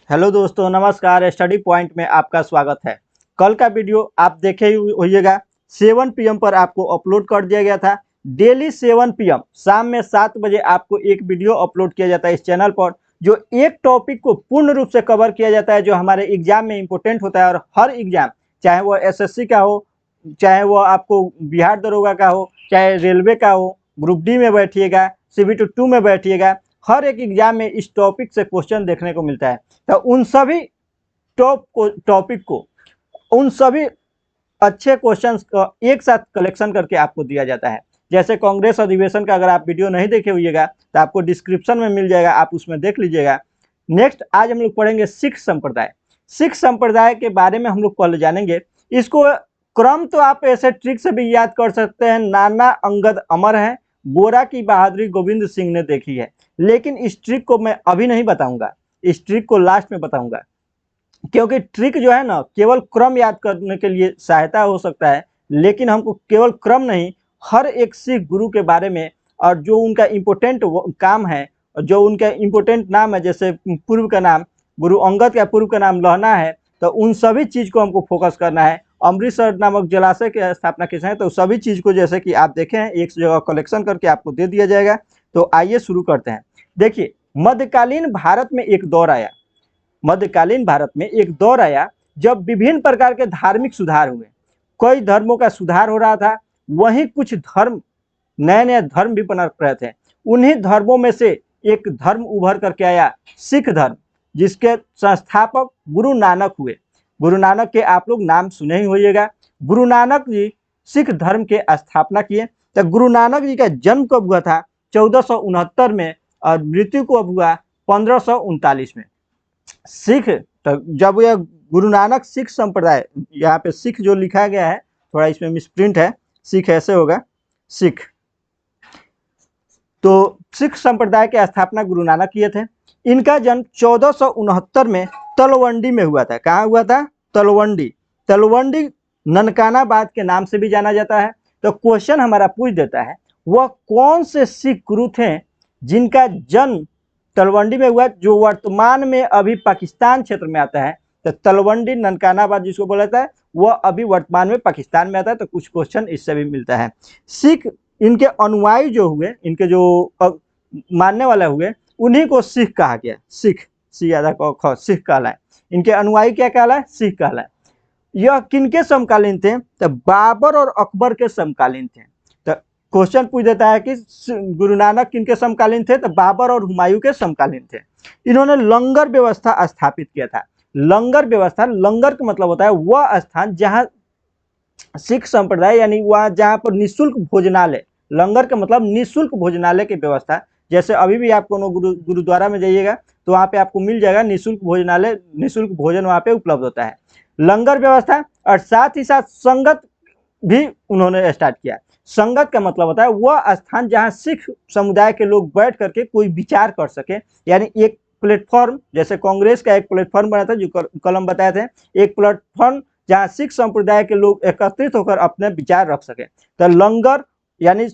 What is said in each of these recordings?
Hello दोस्तों, नमस्कार। Study point में आपका स्वागत है। कल का वीडियो आप देखे ही होइएगा। 7 PM पर आपको अपलोड कर दिया गया था। डेली 7 PM शाम में 7 बजे आपको एक वीडियो अपलोड किया जाता है इस चैनल पर, जो एक टॉपिक को पूर्ण रूप से कवर किया जाता है जो हमारे एग्जाम में इंपॉर्टेंट होता है। और हर एग्जाम, चाहे वो SSC का हो, चाहे वो आपको बिहार दरोगा का हो, चाहे रेलवे का हो, ग्रुप डी में बैठिएगा, CBT 2 में बैठिएगा, हर एक एग्जाम में इस टॉपिक से क्वेश्चन देखने को मिलता है। तो उन सभी टॉपिक को, उन सभी अच्छे क्वेश्चंस का एक साथ कलेक्शन करके आपको दिया जाता है। जैसे कांग्रेस अधिवेशन का अगर आप वीडियो नहीं देखे हुईगा तो आपको डिस्क्रिप्शन में मिल जाएगा, आप उसमें देख लीजिएगा। नेक्स्ट आज हम लोग पढ़ेंगे सिख संप्रदाय। सिख संप्रदाय के बारे में हम लोग कल जानेंगे। इसको क्रम तो आप ऐसे ट्रिक से भी याद कर सकते हैं। नाना अंगद अमर है, गोरा की बहादुरी गोविंद सिंह ने देखी है। लेकिन इस ट्रिक को मैं अभी नहीं बताऊंगा, इस ट्रिक को लास्ट में बताऊंगा, क्योंकि ट्रिक जो है ना केवल क्रम याद करने के लिए सहायता हो सकता है, लेकिन हमको केवल क्रम नहीं, हर एक सिख गुरु के बारे में और जो उनका इम्पोर्टेंट काम है, जो उनका इम्पोर्टेंट नाम है, जैसे पूर्व का नाम गुरु अंगद का पूर्व का नाम लहना है, तो उन सभी चीज़ को हमको फोकस करना है। अमृतसर नामक जलाशय की स्थापना किसने है, तो सभी चीज़ को जैसे कि आप देखें एक जगह कलेक्शन करके आपको दे दिया जाएगा। तो आइए शुरू करते हैं। देखिए, मध्यकालीन भारत में एक दौर आया, मध्यकालीन भारत में एक दौर आया जब विभिन्न प्रकार के धार्मिक सुधार हुए। कई धर्मों का सुधार हो रहा था, वहीं कुछ धर्म, नए नए धर्म भी बन रहे थे। उन्हीं धर्मों में से एक धर्म उभर करके आया, सिख धर्म, जिसके संस्थापक गुरु नानक हुए। गुरु नानक के आप लोग नाम सुने ही होइएगा। गुरु नानक जी सिख धर्म के स्थापना किए। तो गुरु नानक जी का जन्म कब हुआ था? 1469 में, और मृत्यु कब हुआ? 1539 में। सिख, तो जब यह गुरु नानक सिख संप्रदाय, यहाँ पे सिख जो लिखा गया है थोड़ा इसमें मिसप्रिंट है, सिख ऐसे होगा सिख। तो सिख संप्रदाय के स्थापना गुरु नानक किए थे। इनका जन्म 1469 में तलवंडी में हुआ था। कहाँ हुआ था? तलवंडी। तलवंडी ननकानाबाद के नाम से भी जाना जाता है। तो क्वेश्चन हमारा पूछ देता है, वह कौन से सिख गुरु थे जिनका जन्म तलवंडी में हुआ, जो वर्तमान में अभी पाकिस्तान क्षेत्र में आता है। तो तलवंडी ननकानाबाद जिसको बोला जाता है, वह अभी वर्तमान में पाकिस्तान में आता है। तो कुछ क्वेश्चन इससे भी मिलता है। सिख, इनके अनुयायी जो हुए, इनके जो मानने वाले हुए, उन्हीं को सिख कहा गया। सिख, सी आधा ख, सिख कहलाए। इनके अनुयायी क्या कहलाए? सिख कहलाए। यह किनके समकालीन थे? तो बाबर और अकबर के समकालीन थे। तो क्वेश्चन पूछ देता है कि गुरु नानक किनके समकालीन थे? तो बाबर और हुमायूं के समकालीन थे। इन्होंने लंगर व्यवस्था स्थापित किया था। लंगर व्यवस्था, लंगर का मतलब होता है वह स्थान जहां सिख संप्रदाय, यानी वहाँ जहाँ पर निःशुल्क भोजनालय, लंगर का मतलब निःशुल्क भोजनालय की व्यवस्था। जैसे अभी भी आप कोनो गुरुद्वारा में जाइएगा तो वहाँ पे आपको मिल जाएगा निःशुल्क भोजनालय, निःशुल्क भोजन वहाँ पे उपलब्ध होता है। लंगर व्यवस्था, और साथ ही साथ संगत भी उन्होंने स्टार्ट किया। संगत का मतलब होता है वह स्थान जहाँ सिख समुदाय के लोग बैठ करके कोई विचार कर सके, यानी एक प्लेटफॉर्म, जैसे कांग्रेस का एक प्लेटफॉर्म बना था जो कल हम बताए थे, एक प्लेटफॉर्म जहाँ सिख संप्रदाय के लोग एकत्रित होकर अपने विचार रख सके। तो लंगर, यानी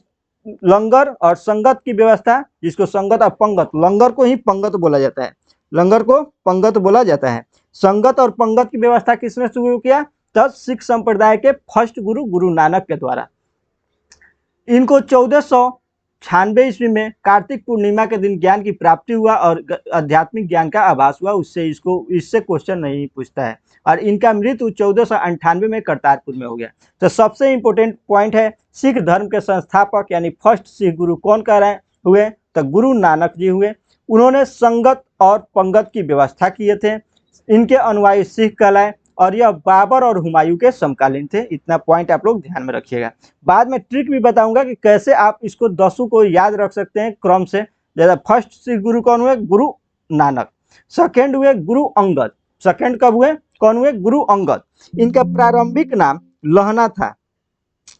लंगर और संगत की व्यवस्था, जिसको संगत और पंगत, लंगर को ही पंगत बोला जाता है, लंगर को पंगत बोला जाता है। संगत और पंगत की व्यवस्था किसने शुरू किया? तब सिख संप्रदाय के फर्स्ट गुरु गुरु नानक के द्वारा। इनको 1496 ईस्वी में कार्तिक पूर्णिमा के दिन ज्ञान की प्राप्ति हुआ और आध्यात्मिक ज्ञान का आभास हुआ। इससे क्वेश्चन नहीं पूछता है। और इनका मृत्यु 1498 में करतारपुर में हो गया। तो सबसे इंपॉर्टेंट पॉइंट है, सिख धर्म के संस्थापक यानी फर्स्ट सिख गुरु कौन कह रहे हुए? तो गुरु नानक जी हुए। उन्होंने संगत और पंगत की व्यवस्था किए थे। इनके अनुयायी सिख कहलाए, और यह बाबर और हुमायूं के समकालीन थे। इतना पॉइंट आप लोग ध्यान में रखिएगा। बाद में ट्रिक भी बताऊंगा कि कैसे आप इसको 10 को याद रख सकते हैं क्रम से। जैसे फर्स्ट सिख गुरु कौन हुए? गुरु नानक। सेकेंड हुए गुरु अंगद। सेकेंड कब हुए? कौन हुए? गुरु अंगद। इनका प्रारंभिक नाम लहना था।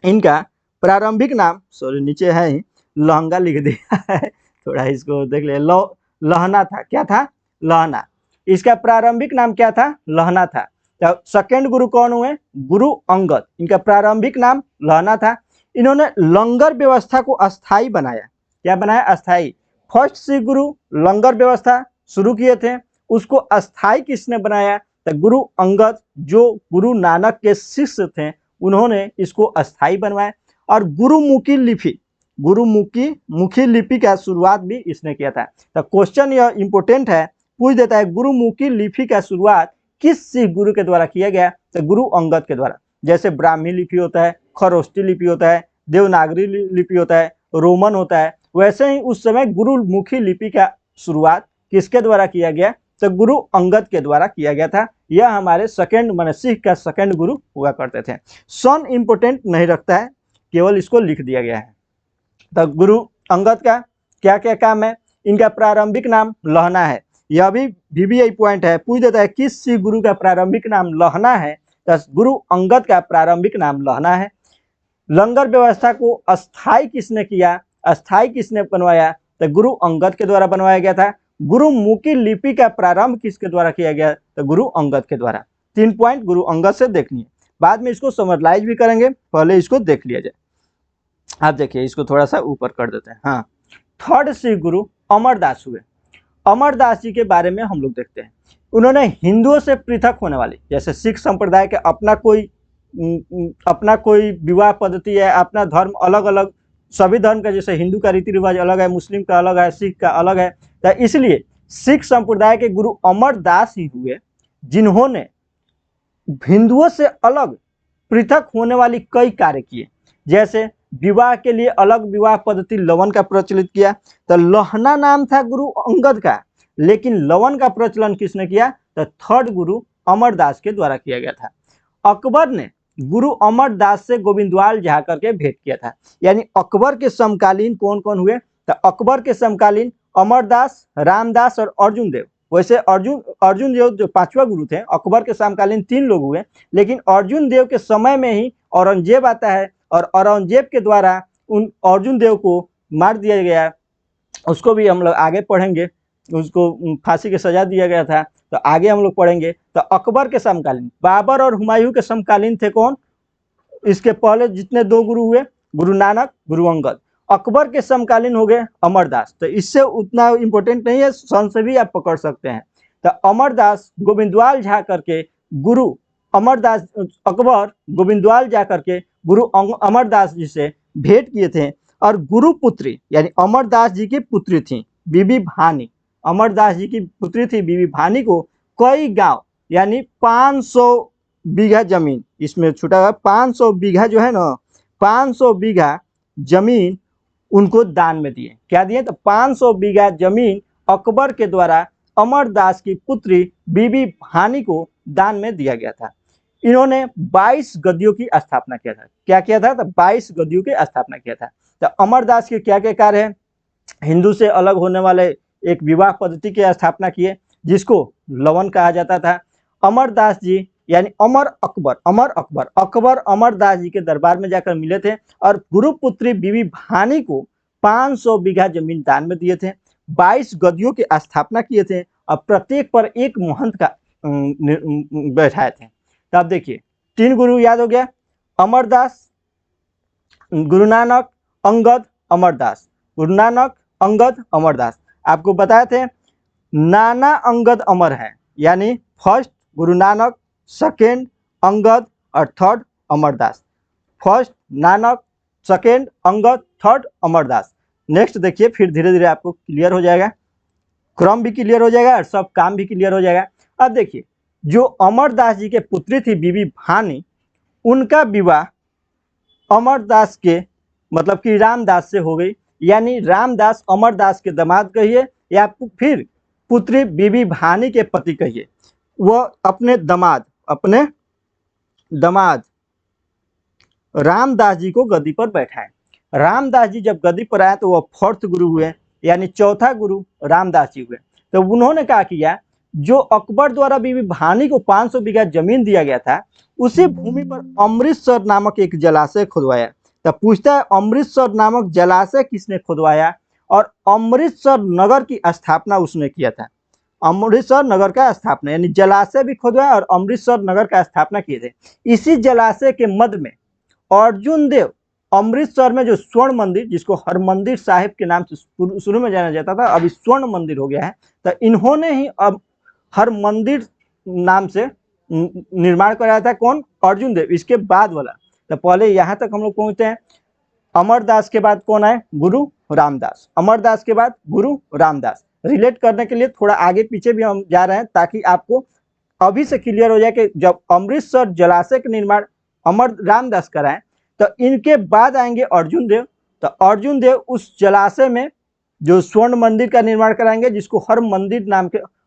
इनका प्रारंभिक नाम, सॉरी नीचे है ही, लहंगा लिख दिया है, थोड़ा इसको देख ले। लहना था। क्या था? लहना। इसका प्रारंभिक नाम क्या था? लहना था। तो सेकेंड गुरु कौन हुए? गुरु अंगद। इनका प्रारंभिक नाम लहना था। इन्होंने लंगर व्यवस्था को अस्थाई बनाया। क्या बनाया? अस्थाई। फर्स्ट सिख गुरु लंगर व्यवस्था शुरू किए थे। उसको अस्थाई किसने बनाया? तो गुरु अंगद, जो गुरु नानक के शिष्य थे, उन्होंने इसको अस्थाई बनवाया। और गुरुमुखी लिपि, गुरुमुखी लिपि का शुरुआत भी इसने किया था। तो क्वेश्चन यह इंपोर्टेंट है, पूछ देता है गुरुमुखी लिपि का शुरुआत किस सिख गुरु के द्वारा किया गया? तो गुरु अंगद के द्वारा। जैसे ब्राह्मी लिपि होता है, खरोष्टी लिपि होता है, देवनागरी लिपि होता है, रोमन होता है, वैसे ही उस समय गुरुमुखी लिपि का शुरुआत किसके द्वारा किया गया? तो गुरु अंगद के द्वारा किया गया था। यह हमारे सेकंड माने सिख का सेकंड गुरु हुआ करते थे। सन इंपोर्टेंट नहीं रखता है, केवल इसको लिख दिया गया है। तो गुरु अंगद का क्या क्या काम है? इनका प्रारंभिक नाम लहना है। यह भी VBI पॉइंट है, पूछ देता है किस सिख गुरु का प्रारंभिक नाम लहना है? तो गुरु अंगद का प्रारंभिक नाम लहना है। लंगर व्यवस्था को अस्थाई किसने किया? अस्थाई किसने बनवाया? तो गुरु अंगद के द्वारा बनवाया गया था। गुरुमुखी लिपि का प्रारंभ किसके द्वारा किया गया? तो गुरु अंगद के द्वारा। 3 पॉइंट गुरु अंगद से देखनी है, बाद में इसको समराइज भी करेंगे, पहले इसको देख लिया जाए। आप देखिए, इसको थोड़ा सा ऊपर कर देते हैं। हाँ, थर्ड सिख गुरु अमरदास हुए। अमरदास जी के बारे में हम लोग देखते हैं। उन्होंने हिंदुओं से पृथक होने वाली, जैसे सिख संप्रदाय के अपना कोई विवाह पद्धति है, अपना धर्म अलग अलग, सभी धर्म का, जैसे हिंदू का रीति रिवाज अलग है, मुस्लिम का अलग है, सिख का अलग है। तो इसलिए सिख संप्रदाय के गुरु अमरदास ही हुए, जिन्होंने हिंदुओं से अलग पृथक होने वाली कई कार्य किए। जैसे विवाह के लिए अलग विवाह पद्धति लवन का प्रचलित किया। तो लहना नाम था गुरु अंगद का, लेकिन लवन का प्रचलन किसने किया? तो थर्ड गुरु अमरदास के द्वारा किया गया था। अकबर ने गुरु अमरदास से गोविंदवाल जा करके भेंट किया था। यानी अकबर के समकालीन कौन कौन हुए? तो अकबर के समकालीन अमरदास, रामदास और अर्जुन देव। वैसे अर्जुन देव जो 5वां गुरु थे, अकबर के समकालीन 3 लोग हुए, लेकिन अर्जुन देव के समय में ही औरंगजेब आता है और औरंगजेब के द्वारा उन अर्जुन देव को मार दिया गया। उसको भी हम लोग आगे पढ़ेंगे, उसको फांसी की सजा दिया गया था, तो आगे हम लोग पढ़ेंगे। तो अकबर के समकालीन बाबर और हुमायूं के समकालीन थे कौन? इसके पहले जितने 2 गुरु हुए, गुरु नानक, गुरु अंगद। अकबर के समकालीन हो गए अमरदास। तो इससे उतना इंपॉर्टेंट नहीं है, सन से भी आप पकड़ सकते हैं। तो अमरदास गोविंदवाल जा करके गुरु अमरदास, अकबर गोविंदवाल जा करके गुरु अमरदास जी से भेंट किए थे। और गुरु पुत्री यानी अमरदास जी की पुत्री थी बीबी भानी। अमरदास जी की पुत्री थी बीबी भानी को कई गांव यानी 500 बीघा जमीन, इसमें छूटा हुआ 500 बीघा जो है ना, 500 बीघा जमीन उनको दान में दिए। क्या दिए? तो 500 बीघा जमीन अकबर के द्वारा अमरदास की पुत्री बीबी भानी को दान में दिया गया था। इन्होंने 22 गद्दियों की स्थापना किया था। क्या किया था? तो 22 गद्दियों की स्थापना किया था। तो अमरदास के क्या क्या कार्य है? हिंदू से अलग होने वाले एक विवाह पद्धति की स्थापना किए, जिसको लवन कहा जाता था। अमरदास जी यानी अकबर अमरदास जी के दरबार में जाकर मिले थे और गुरुपुत्री बीबी भानी को 500 बीघा जमीन दान में दिए थे, 22 गद्दियों की स्थापना किए थे और प्रत्येक पर एक महंत का बैठाए थे। तो आप देखिए, 3 गुरु याद हो गया, अमरदास, गुरु नानक, अंगद, अमरदास। गुरु नानक, अंगद, अमरदास। आपको बताए थे नाना अंगद अमर है, यानी फर्स्ट गुरु नानक, सेकेंड अंगद और third Amar Das. First Nanak, second Angad, third Amar Das. Next देखिए, फिर धीरे धीरे आपको क्लियर हो जाएगा, क्रम भी क्लियर हो जाएगा और सब काम भी क्लियर हो जाएगा। अब देखिए, जो अमरदास जी के पुत्री थी बीबी भानी, उनका विवाह अमरदास के मतलब कि रामदास से हो गई। यानी रामदास अमरदास के दामाद कहिए या फिर पुत्री बीबी भानी के पति कहिए, वह अपने दामाद रामदास जी को गद्दी पर बैठाए। रामदास जी जब गद्दी पर आए तो वह फोर्थ गुरु हुए, यानी चौथा गुरु रामदास जी हुए। तो उन्होंने क्या किया, जो अकबर द्वारा बीबी भानी को 500 बीघा जमीन दिया गया था, उसी भूमि पर अमृतसर नामक एक जलाशय खुदवाया। तो पूछता है अमृतसर नामक जलाशय किसने खुदवाया? और अमृतसर नगर की स्थापना उसने किया था। अमृतसर नगर का स्थापना यानी जलाशय भी खुदवाया और अमृतसर नगर का स्थापना किए थे। इसी जलाशय के मध्य में अर्जुन देव अमृतसर में जो स्वर्ण मंदिर, जिसको हरमंदिर साहिब के नाम से शुरू में जाना जाता था, अभी स्वर्ण मंदिर हो गया है, तो इन्होंने ही अब हर मंदिर नाम से निर्माण कराया था कौन? अर्जुन देव। इसके बाद वाला, तो पहले यहाँ तक हम लोग पहुंचते हैं। अमरदास के बाद कौन आए? गुरु रामदास। अमरदास के बाद गुरु रामदास। रिलेट करने के लिए थोड़ा आगे पीछे भी हम जा रहे हैं ताकि आपको अभी से क्लियर हो जाए कि जब अमृतसर जलाशय का निर्माण अमर रामदास कराएं तो इनके बाद आएंगे अर्जुन देव। तो अर्जुन देव उस जलाशय में जो स्वर्ण मंदिर का निर्माण कराएंगे, जिसको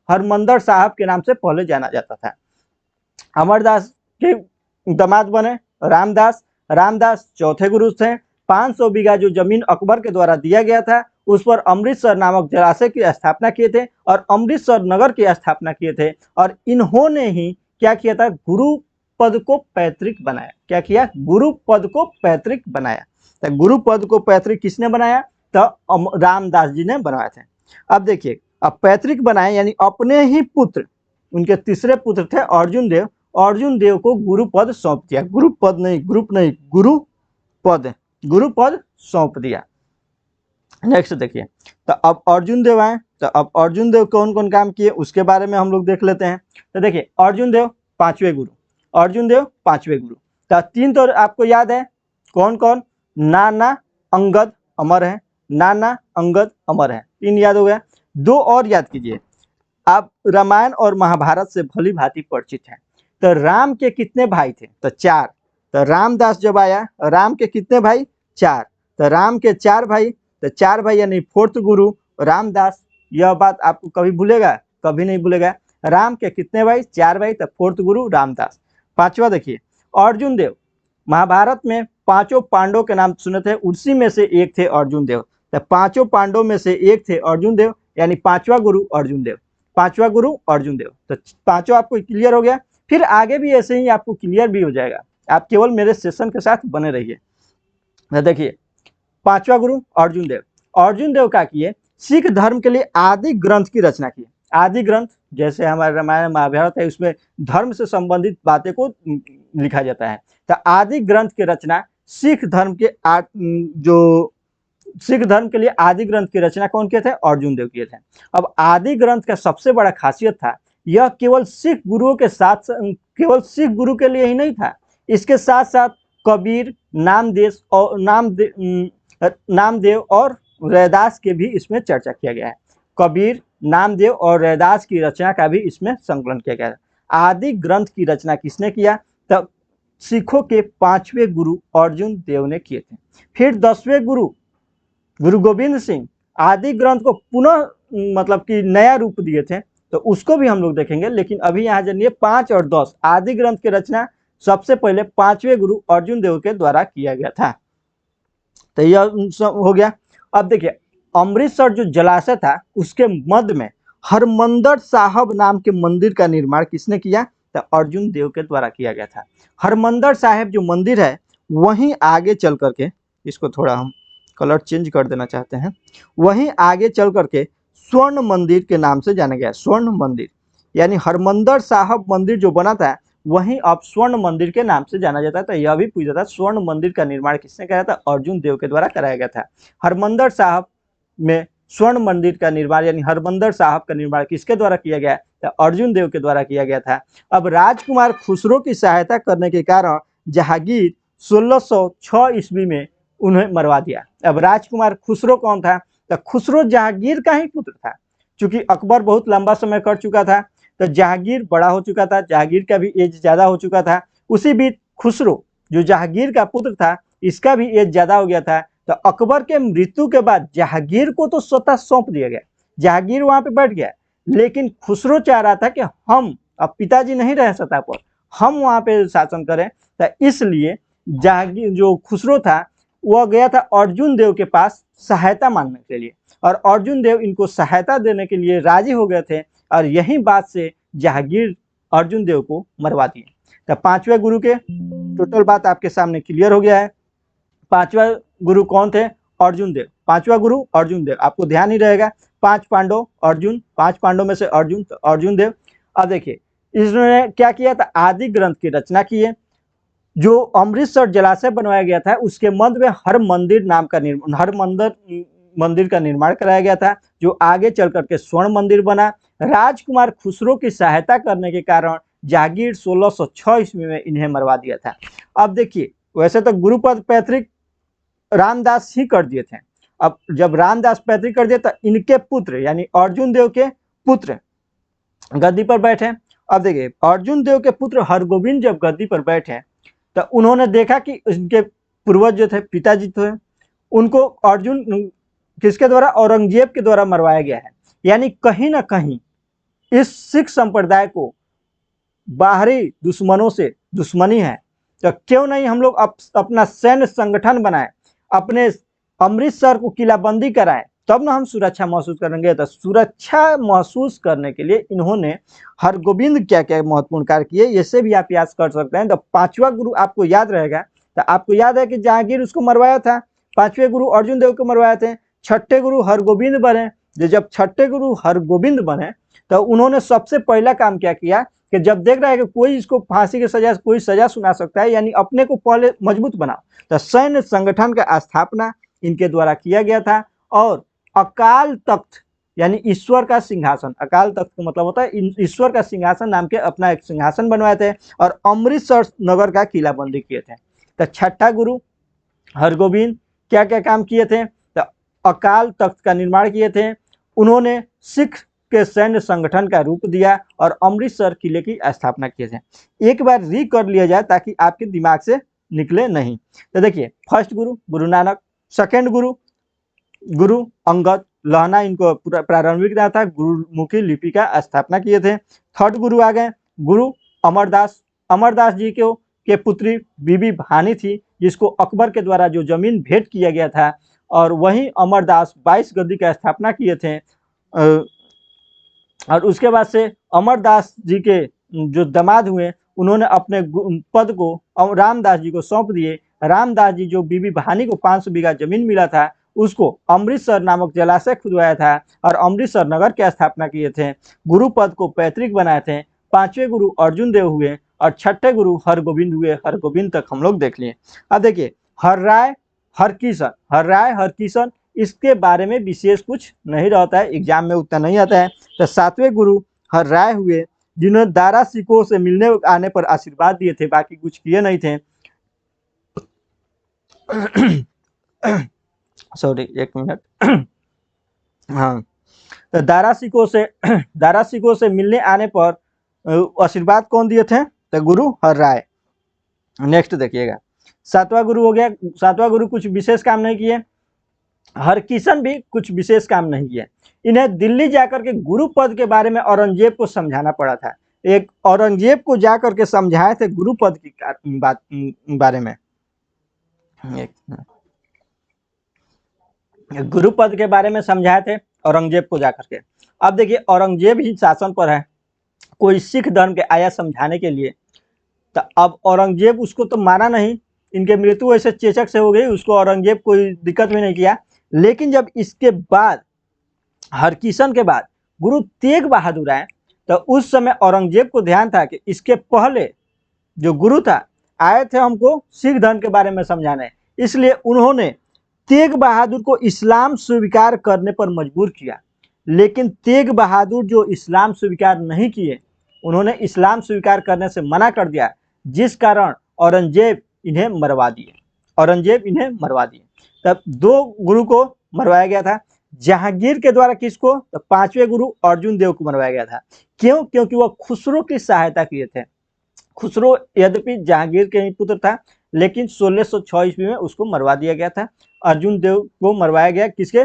हरमंदिर साहब के नाम से पहले जाना जाता था। अमरदास के दामाद बने रामदास। रामदास चौथे गुरु थे। 500 बीघा जो जमीन अकबर के द्वारा दिया गया था, उस पर अमृतसर नामक जलाशय की स्थापना किए थे और अमृतसर नगर की स्थापना किए थे। और इन्होंने ही क्या किया था? गुरु पद को पैतृक बनाया। क्या किया? गुरु पद को पैतृक बनाया। तो गुरु पद को पैतृक किसने बनाया? तो रामदास जी ने बनवाए थे। अब देखिए, अब पैतृक बनाए यानी अपने ही पुत्र, उनके तीसरे पुत्र थे अर्जुन देव। अर्जुन देव को गुरु पद सौंप दिया। गुरु पद नहीं, ग्रुप नहीं, गुरु पद सौंप दिया। नेक्स्ट देखिए, तो अब अर्जुन देव आए। तो अब अर्जुन देव कौन कौन काम किए उसके बारे में हम लोग देख लेते हैं। तो देखिए, अर्जुन देव पांचवें गुरु। अर्जुन देव पांचवें गुरु। तो 3 तो आपको याद है, कौन कौन? नाना, अंगद, अमर है। नाना, अंगद, अमर है। 3 याद हो गया। 2 और याद कीजिए। आप रामायण और महाभारत से भली भांति परिचित हैं। तो राम के कितने भाई थे? तो 4। तो रामदास जब आया, राम के कितने भाई? 4। तो राम के 4 भाई, तो 4 भाई यानी 4th गुरु रामदास। यह बात आपको कभी भूलेगा? कभी नहीं भूलेगा। राम के कितने भाई? 4 भाई, तो 4th गुरु रामदास। 5वां देखिए, अर्जुन देव। महाभारत में 5 पांडवों के नाम सुने थे, उसी में से एक थे अर्जुन देव। तो 5 पांडवों में से एक थे अर्जुन देव, यानी 5वां गुरु अर्जुन देव। 5वां गुरु अर्जुन देव। तो 5 आपको क्लियर हो गया। फिर आगे भी ऐसे ही आपको क्लियर भी हो जाएगा, आप केवल मेरे सेशन के साथ बने रहिए। देखिए, 5वां गुरु अर्जुन देव। अर्जुन देव क्या किए? सिख धर्म के लिए आदि ग्रंथ की रचना की। आदि ग्रंथ जैसे हमारे रामायण महाभारत है, उसमें धर्म से संबंधित बातें को लिखा जाता है। तो आदि ग्रंथ की रचना सिख धर्म के लिए आदि ग्रंथ की रचना कौन किए थे? अर्जुन देव किए थे। अब आदि ग्रंथ का सबसे बड़ा खासियत था, यह केवल सिख गुरुओं के साथ, केवल सिख गुरु के लिए ही नहीं था, इसके साथ साथ कबीर, नामदेव और रैदास के भी इसमें चर्चा किया गया है। कबीर, नामदेव और रैदास की रचना का भी इसमें संकलन किया गया है। आदि ग्रंथ की रचना किसने किया? तो सिखों के 5वें गुरु अर्जुन देव ने किए थे। फिर 10वें गुरु गोविंद सिंह आदि ग्रंथ को पुनः मतलब कि नया रूप दिए थे, तो उसको भी हम लोग देखेंगे। लेकिन अभी यहाँ जानिए 5 और 10 आदि ग्रंथ की रचना सबसे पहले 5वें गुरु अर्जुन देव के द्वारा किया गया था। तो यह हो गया। अब देखिए, अमृतसर जो जलाशय था उसके मध्य में हरमंदिर साहब नाम के मंदिर का निर्माण किसने किया? तो अर्जुन देव के द्वारा किया गया था। हरमंदिर साहब जो मंदिर है, वहीं आगे चल करके, इसको थोड़ा हम कलर चेंज कर देना चाहते हैं, वहीं आगे चल करके स्वर्ण मंदिर के नाम से जाना गया। स्वर्ण मंदिर यानी हरमंदिर साहब मंदिर जो बना था, वहीं अब स्वर्ण मंदिर के नाम से जाना जाता है। तो यह भी पूछा था, स्वर्ण मंदिर का निर्माण किसने कराया था? अर्जुन देव के द्वारा कराया गया था। हरमंदिर साहब में स्वर्ण मंदिर का निर्माण यानी हरमंदिर साहब का निर्माण किसके द्वारा किया गया? तो अर्जुन देव के द्वारा किया गया था। अब राजकुमार खुसरो की सहायता करने के कारण जहांगीर 1606 ईस्वी में उन्हें मरवा दिया। अब राजकुमार खुसरो कौन था? तो खुसरो जहांगीर का ही पुत्र था। चूंकि अकबर बहुत लंबा समय कर चुका था, तो जहांगीर बड़ा हो चुका था, जहांगीर का भी एज ज्यादा हो चुका था। उसी बीच खुसरो जो जहांगीर का पुत्र था, इसका भी एज ज्यादा हो गया था। तो अकबर के मृत्यु के बाद जहांगीर को तो स्वतः सौंप दिया गया, जहांगीर वहां पे बैठ गया। लेकिन खुसरो चाह रहा था कि हम, अब पिताजी नहीं रहे सत्ता पर, हम वहां पे शासन करें। तो इसलिए जहांगीर जो खुसरो था, वह गया था अर्जुन देव के पास सहायता मांगने के लिए, और अर्जुन देव इनको सहायता देने के लिए राजी हो गए थे। और यही बात से जहांगीर अर्जुन देव को मरवा दिए। तो 5वें गुरु के टोटल बात आपके सामने क्लियर हो गया है। 5वां गुरु कौन थे? अर्जुन देव। 5वां गुरु अर्जुन देव, आपको ध्यान ही रहेगा। 5 पांडव अर्जुन, 5 पांडव में से अर्जुन, तो अर्जुन देव। अब देखिए, इसने क्या किया था? आदि ग्रंथ की रचना की है। जो अमृतसर जलाशय बनवाया गया था, उसके मध्य में हरमंदिर मंदिर का निर्माण कराया गया था, जो आगे चल करके स्वर्ण मंदिर बना। राजकुमार खुसरो की सहायता करने के कारण जहांगीर 1606 ईस्वी में इन्हें मरवा दिया था। अब देखिए, वैसे तो गुरुपद पैतृक रामदास ही कर दिए थे। अब जब रामदास पैतृक कर दिए तो इनके पुत्र यानी अर्जुन देव के पुत्र गद्दी पर बैठे। अब देखिए, अर्जुन देव के पुत्र हरगोविंद जब गद्दी पर बैठे तो उन्होंने देखा कि उनके पूर्वज जो थे, पिताजी थे, उनको अर्जुन किसके द्वारा, औरंगजेब के द्वारा मरवाया गया है। यानी कहीं ना कहीं इस सिख संप्रदाय को बाहरी दुश्मनों से दुश्मनी है, तो क्यों नहीं हम लोग अपना सैन्य संगठन बनाए, अपने अमृतसर को किलाबंदी कराए, तब ना हम सुरक्षा महसूस करेंगे। तो सुरक्षा महसूस करने के लिए इन्होंने हरगोविंद क्या क्या महत्वपूर्ण कार्य किए, इससे भी आप याद कर सकते हैं। तो पांचवा गुरु आपको याद रहेगा, तो आपको याद है कि जहांगीर उसको मरवाया था, पांचवें गुरु अर्जुन देव को मरवाए थे, छठे गुरु हरगोविंद बने। जब छठे गुरु हरगोविंद बने तो उन्होंने सबसे पहला काम क्या किया कि जब देख रहा है कि कोई इसको फांसी की सजा, कोई सजा सुना सकता है, यानी अपने को पहले मजबूत बनाओ, तो सैन्य संगठन का स्थापना इनके द्वारा किया गया था। और अकाल तख्त यानी ईश्वर का सिंहासन, अकाल तख्त का मतलब होता है ईश्वर का सिंहासन नाम के अपना एक सिंहासन बनवाए थे और अमृतसर नगर का किलाबंदी किए थे। तो छठा गुरु हरगोविंद क्या क्या काम किए थे, तो अकाल तख्त का निर्माण किए थे, उन्होंने सिख के सैन्य संगठन का रूप दिया और अमृतसर किले की स्थापना किए थे। एक बार री कर लिया जाए ताकि आपके दिमाग से निकले नहीं। तो देखिए, फर्स्ट गुरु गुरु नानक, सेकंड गुरु गुरु अंगद लहना, इनको प्रारंभिक नाम था, गुरुमुखी लिपि का स्थापना किए थे। थर्ड गुरु आ गए गुरु अमरदास, अमरदास जी के पुत्री बीबी भानी थी, जिसको अकबर के द्वारा जो जमीन भेंट किया गया था, और वहीं अमरदास 22 गद्दी का स्थापना किए थे। और उसके बाद से अमरदास जी के जो दामाद हुए, उन्होंने अपने पद को रामदास जी को सौंप दिए। रामदास जी जो बीबी भानी को 500 बीघा जमीन मिला था, उसको अमृतसर नामक जलाशय खुदवाया था और अमृतसर नगर की स्थापना किए थे। गुरु पद को पैतृक बनाए थे। पांचवें गुरु अर्जुन देव हुए और छठे गुरु हरगोविंद हुए। हरगोविंद तक हम लोग देख लिए। अब देखिए, हर्राय हरकिशन, हर्राय हरकिशन, इसके बारे में विशेष कुछ नहीं रहता है, एग्जाम में उतना नहीं आता है। तो सातवें गुरु हर्राय हुए, जिन्होंने दारा सिखों से मिलने आने पर आशीर्वाद दिए थे, बाकी कुछ किए नहीं थे। सॉरी, एक मिनट। हाँ, तो दारा सिखों से मिलने आने पर आशीर्वाद कौन दिए थे, तो गुरु हर्राय। नेक्स्ट देखिएगा, सातवां गुरु हो गया। सातवां गुरु कुछ विशेष काम नहीं किए, हरकिशन भी कुछ विशेष काम नहीं किए। इन्हें दिल्ली जाकर के गुरु पद के बारे में औरंगजेब को समझाना पड़ा था। एक औरंगजेब को जाकर के समझाए थे गुरु पद की बात बारे में, गुरु पद के बारे में समझाए थे औरंगजेब को जाकर के। अब देखिए, औरंगजेब ही शासन पर है, कोई सिख धर्म के आया समझाने के लिए, तो अब औरंगजेब उसको तो माना नहीं, इनके मृत्यु ऐसे चेचक से हो गई, उसको औरंगजेब कोई दिक्कत भी नहीं किया। लेकिन जब इसके बाद हरकिशन के बाद गुरु तेग बहादुर आए, तो उस समय औरंगजेब को ध्यान था कि इसके पहले जो गुरु था आए थे हमको सिख धर्म के बारे में समझाने, इसलिए उन्होंने तेग बहादुर को इस्लाम स्वीकार करने पर मजबूर किया। लेकिन तेग बहादुर जो इस्लाम स्वीकार नहीं किए, उन्होंने इस्लाम स्वीकार करने से मना कर दिया, जिस कारण औरंगजेब इन्हें मरवा दिए। औरंगजेब इन्हें मरवा दिए। तब दो गुरु को मरवाया गया था। जहांगीर के द्वारा किसको, तो पांचवें गुरु अर्जुन देव को मरवाया गया था। क्यों? क्योंकि वह खुसरो की सहायता किए थे। खुसरो यद्यपि जहांगीर के ही पुत्र था, लेकिन 1606 ईस्वी में उसको मरवा दिया गया था। अर्जुन देव को मरवाया गया किसके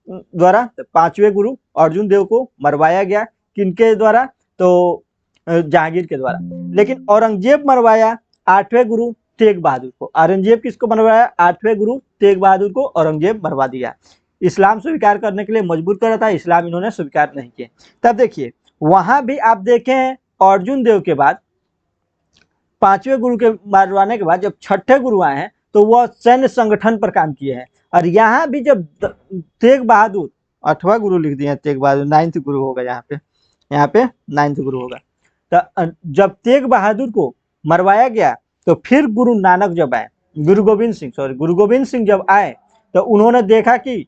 द्वारा, तो पांचवें गुरु अर्जुन देव को मरवाया गया किनके द्वारा, तो जहांगीर के द्वारा। लेकिन औरंगजेब मरवाया आठवें गुरु तेग बहादुर को। औरंगजेब किसको मरवाया, आठवें गुरु तेग बहादुर को औरंगजेब मरवा दिया। इस्लाम स्वीकार करने के लिए मजबूर कर रहा था, इस्लाम इन्होंने स्वीकार नहीं किए। तब देखिए, वहां भी आप देखें अर्जुन देव के बाद पांचवें गुरु के मरवाने के बाद जब छठे गुरु आए हैं, तो वह सैन्य संगठन पर काम किए हैं। और यहाँ भी जब तेग बहादुर, आठवां गुरु लिख दिए तेग बहादुर, 9th गुरु होगा यहाँ पे 9th गुरु होगा। तो जब तेग बहादुर को मरवाया गया, तो फिर गुरु नानक जब आए, गुरु गोविंद सिंह जब आए, तो उन्होंने देखा कि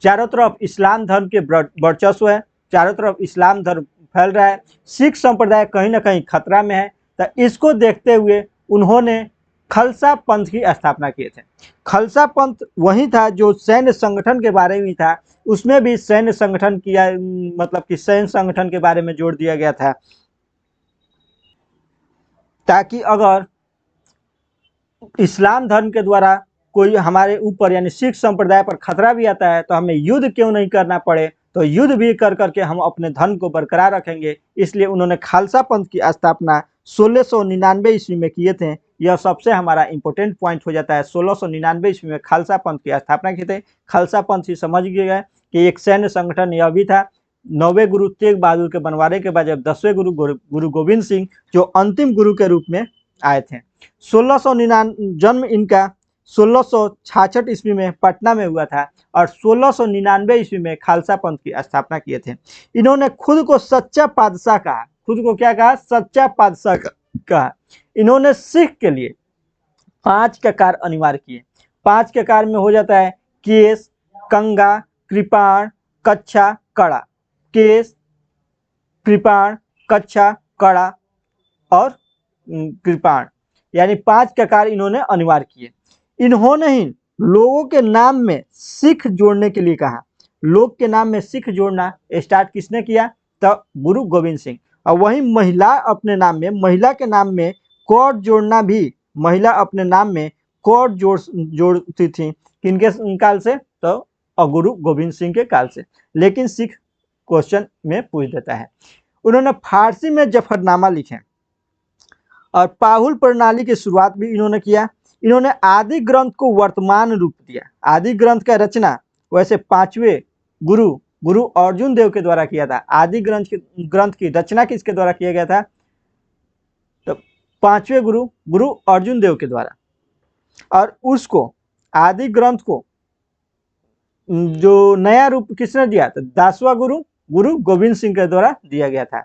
चारों तरफ इस्लाम धर्म के वर्चस्व है, चारों तरफ इस्लाम धर्म फैल रहा है, सिख संप्रदाय कहीं ना कहीं खतरा में है, तो इसको देखते हुए उन्होंने खालसा पंथ की स्थापना किए थे। खालसा पंथ वही था जो सैन्य संगठन के बारे में था, उसमें भी सैन्य संगठन किया, मतलब कि सैन्य संगठन के बारे में जोर दिया गया था, ताकि अगर इस्लाम धर्म के द्वारा कोई हमारे ऊपर यानी सिख संप्रदाय पर खतरा भी आता है तो हमें युद्ध क्यों नहीं करना पड़े, तो युद्ध भी कर करके हम अपने धर्म को बरकरार रखेंगे। इसलिए उन्होंने खालसा पंथ की स्थापना 1699 ईस्वी में किए थे। यह सबसे हमारा इंपॉर्टेंट पॉइंट हो जाता है। 1699 ईस्वी में खालसा पंथ की स्थापना की थे। खालसा पंथ ही समझ गए कि एक सैन्य संगठन यह भी था। 9वें गुरु तेग बहादुर के बनवारे के बाद जब 10वें गुरु गोविंद सिंह जो अंतिम गुरु के रूप में आए थे। 1699 जन्म इनका 1666 ईस्वी में पटना में हुआ था और 1699 ईस्वी में खालसा पंथ की स्थापना किए थे। इन्होंने खुद को सच्चा बादशाह कहा। खुद को क्या कहा? सच्चा बादशाह कहा। इन्होंने सिख के लिए 5 ककार अनिवार्य किए। 5 ककार में हो जाता है केस, कंगा, कृपाण, कच्छा, कड़ा। केस, कृपाण, कच्छा, कड़ा और कृपाण, यानी 5 ककार इन्होंने अनिवार्य किए। इन्होंने ही लोगों के नाम में सिख जोड़ने के लिए कहा। लोग के नाम में सिख जोड़ना स्टार्ट किसने किया? तो गुरु गोविंद सिंह। और वही महिला अपने नाम में, महिला के नाम में कौर जोड़ना भी, महिला अपने नाम में कौर जोड़ती थी किनके काल से? तो गुरु गोविंद सिंह के काल से। लेकिन सिख क्वेश्चन में पूछ देता है। उन्होंने फारसी में जफरनामा लिखे और पाहुल प्रणाली की शुरुआत भी इन्होंने किया। इन्होंने आदि ग्रंथ को वर्तमान रूप दिया। आदि ग्रंथ का रचना वैसे 5वें गुरु अर्जुन देव के द्वारा किया था। आदि ग्रंथ की रचना किसके द्वारा किया गया था? तो 5वें गुरु अर्जुन देव के द्वारा। और उसको आदि ग्रंथ को जो नया रूप किसने दिया? तो 10वां गुरु गोविंद सिंह के द्वारा दिया गया था।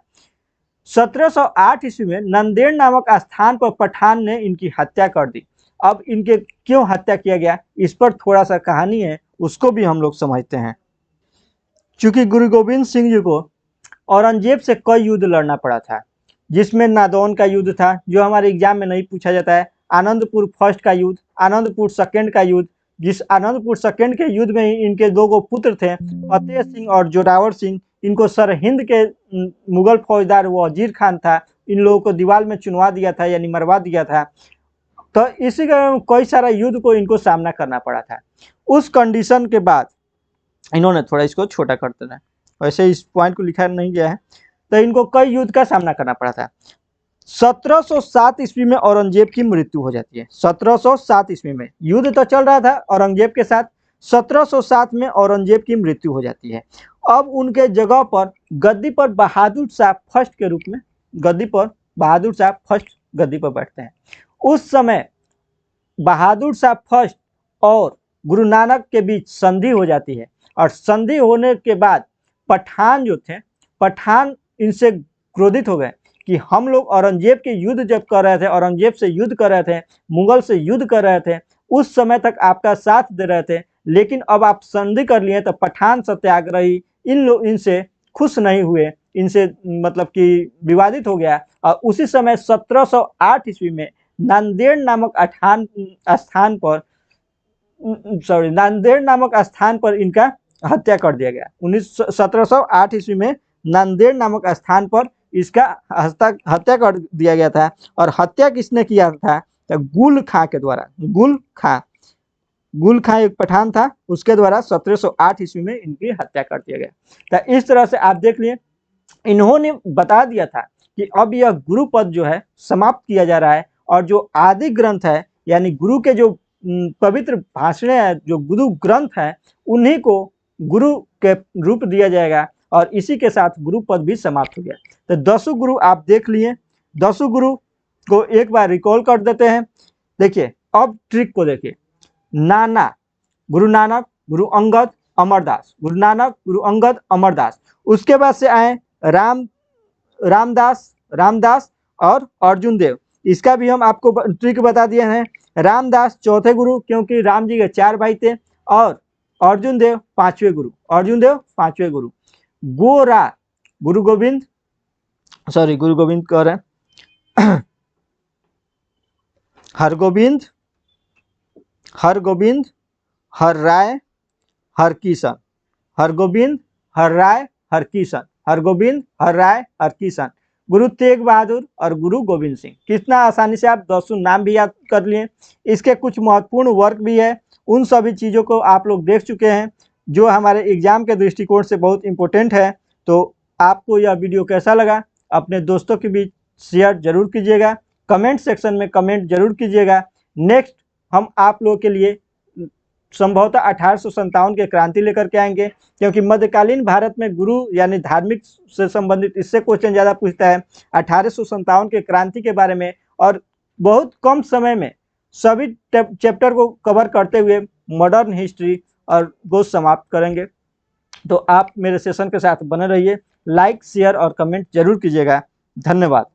1708 ईस्वी में नंदेड़ नामक स्थान पर पठान ने इनकी हत्या कर दी। अब इनके क्यों हत्या किया गया, इस पर थोड़ा सा कहानी है, उसको भी हम लोग समझते हैं। क्योंकि गुरु गोविंद सिंह जी को औरंगजेब से कई युद्ध लड़ना पड़ा था, जिसमें नादौन का युद्ध था जो हमारे एग्जाम में नहीं पूछा जाता है, आनंदपुर फर्स्ट का युद्ध, आनंदपुर सेकंड का युद्ध। जिस आनंदपुर सेकंड के युद्ध में ही इनके 2 पुत्र थे, फतेह सिंह और जोरावर सिंह। इनको सरहिंद के मुगल फौजदार वजीर खान था, इन लोगों को दीवार में चुनवा दिया था, यानी मरवा दिया था। तो इसी का कई सारा युद्ध को इनको सामना करना पड़ा था। उस कंडीशन के बाद इन्होंने थोड़ा इसको छोटा कर देना, वैसे इस पॉइंट को लिखा नहीं गया है, तो इनको कई युद्ध का सामना करना पड़ा था। 1707 ईस्वी में औरंगजेब की मृत्यु हो जाती है। 1707 ईस्वी में युद्ध तो चल रहा था औरंगजेब के साथ। 1707 में औरंगजेब की मृत्यु हो जाती है। अब उनके जगह पर गद्दी पर बहादुर शाह फर्स्ट के रूप में, गद्दी पर बहादुर शाह फर्स्ट गद्दी पर बैठते हैं। उस समय बहादुर शाह फर्स्ट और गुरु नानक के बीच संधि हो जाती है और संधि होने के बाद पठान जो थे, पठान इनसे क्रोधित हो गए कि हम लोग औरंगजेब के युद्ध जब कर रहे थे, औरंगजेब से युद्ध कर रहे थे, मुगल से युद्ध कर रहे थे, उस समय तक आपका साथ दे रहे थे, लेकिन अब आप संधि कर लिए तो पठान सत्याग्रही इनसे खुश नहीं हुए, इनसे मतलब कि विवादित हो गया। और उसी समय 1708 ईस्वी में नांदेड़ नामक स्थान पर इनका हत्या कर दिया गया। 1708 ईस्वी में नांदेड़ नामक स्थान पर इसका हत्या कर दिया गया था। और हत्या किसने किया था? तो गुल खां के द्वारा। गुल खां एक पठान था, उसके द्वारा 1708 ईस्वी में इनकी हत्या कर दिया गया। तो इस तरह से आप देख लिए, इन्होंने बता दिया था कि अब यह गुरु पद जो है समाप्त किया जा रहा है और जो आदि ग्रंथ है, यानी गुरु के जो पवित्र भाषण है, जो गुरु ग्रंथ है, उन्हीं को गुरु के रूप दिया जाएगा और इसी के साथ गुरु पद भी समाप्त हो गया। तो 10 गुरु आप देख लिए। 10 गुरु को एक बार रिकॉल कर देते हैं। देखिए अब ट्रिक को देखिए। नाना, गुरु नानक, गुरु अंगद, अमरदास, गुरु नानक, गुरु अंगद, अमरदास। उसके बाद से आए रामदास और अर्जुन देव। इसका भी हम आपको ट्रिक बता दिए हैं। रामदास चौथे गुरु, क्योंकि राम जी के 4 भाई थे, और अर्जुन देव 5वें गुरु। गोरा, गुरु गोविंद कह रहे हैं हरगोविंद, हर राय, हरकिशन, हरगोविंद, हर राय, हरकिशन, हरगोविंद, हर राय, हरकिशन, गुरु तेग बहादुर और गुरु गोविंद सिंह। कितना आसानी से आप 200 नाम भी याद कर लिए। इसके कुछ महत्वपूर्ण वर्क भी है, उन सभी चीज़ों को आप लोग देख चुके हैं जो हमारे एग्जाम के दृष्टिकोण से बहुत इंपॉर्टेंट है। तो आपको यह वीडियो कैसा लगा अपने दोस्तों के बीच शेयर जरूर कीजिएगा, कमेंट सेक्शन में कमेंट जरूर कीजिएगा। नेक्स्ट हम आप लोगों के लिए संभवतः 1857 के क्रांति लेकर के आएंगे, क्योंकि मध्यकालीन भारत में गुरु यानी धार्मिक से संबंधित इससे क्वेश्चन ज़्यादा पूछता है 1857 के क्रांति के बारे में, और बहुत कम समय में सभी चैप्टर को कवर करते हुए मॉडर्न हिस्ट्री और को समाप्त करेंगे। तो आप मेरे सेशन के साथ बने रहिए, लाइक शेयर और कमेंट जरूर कीजिएगा। धन्यवाद।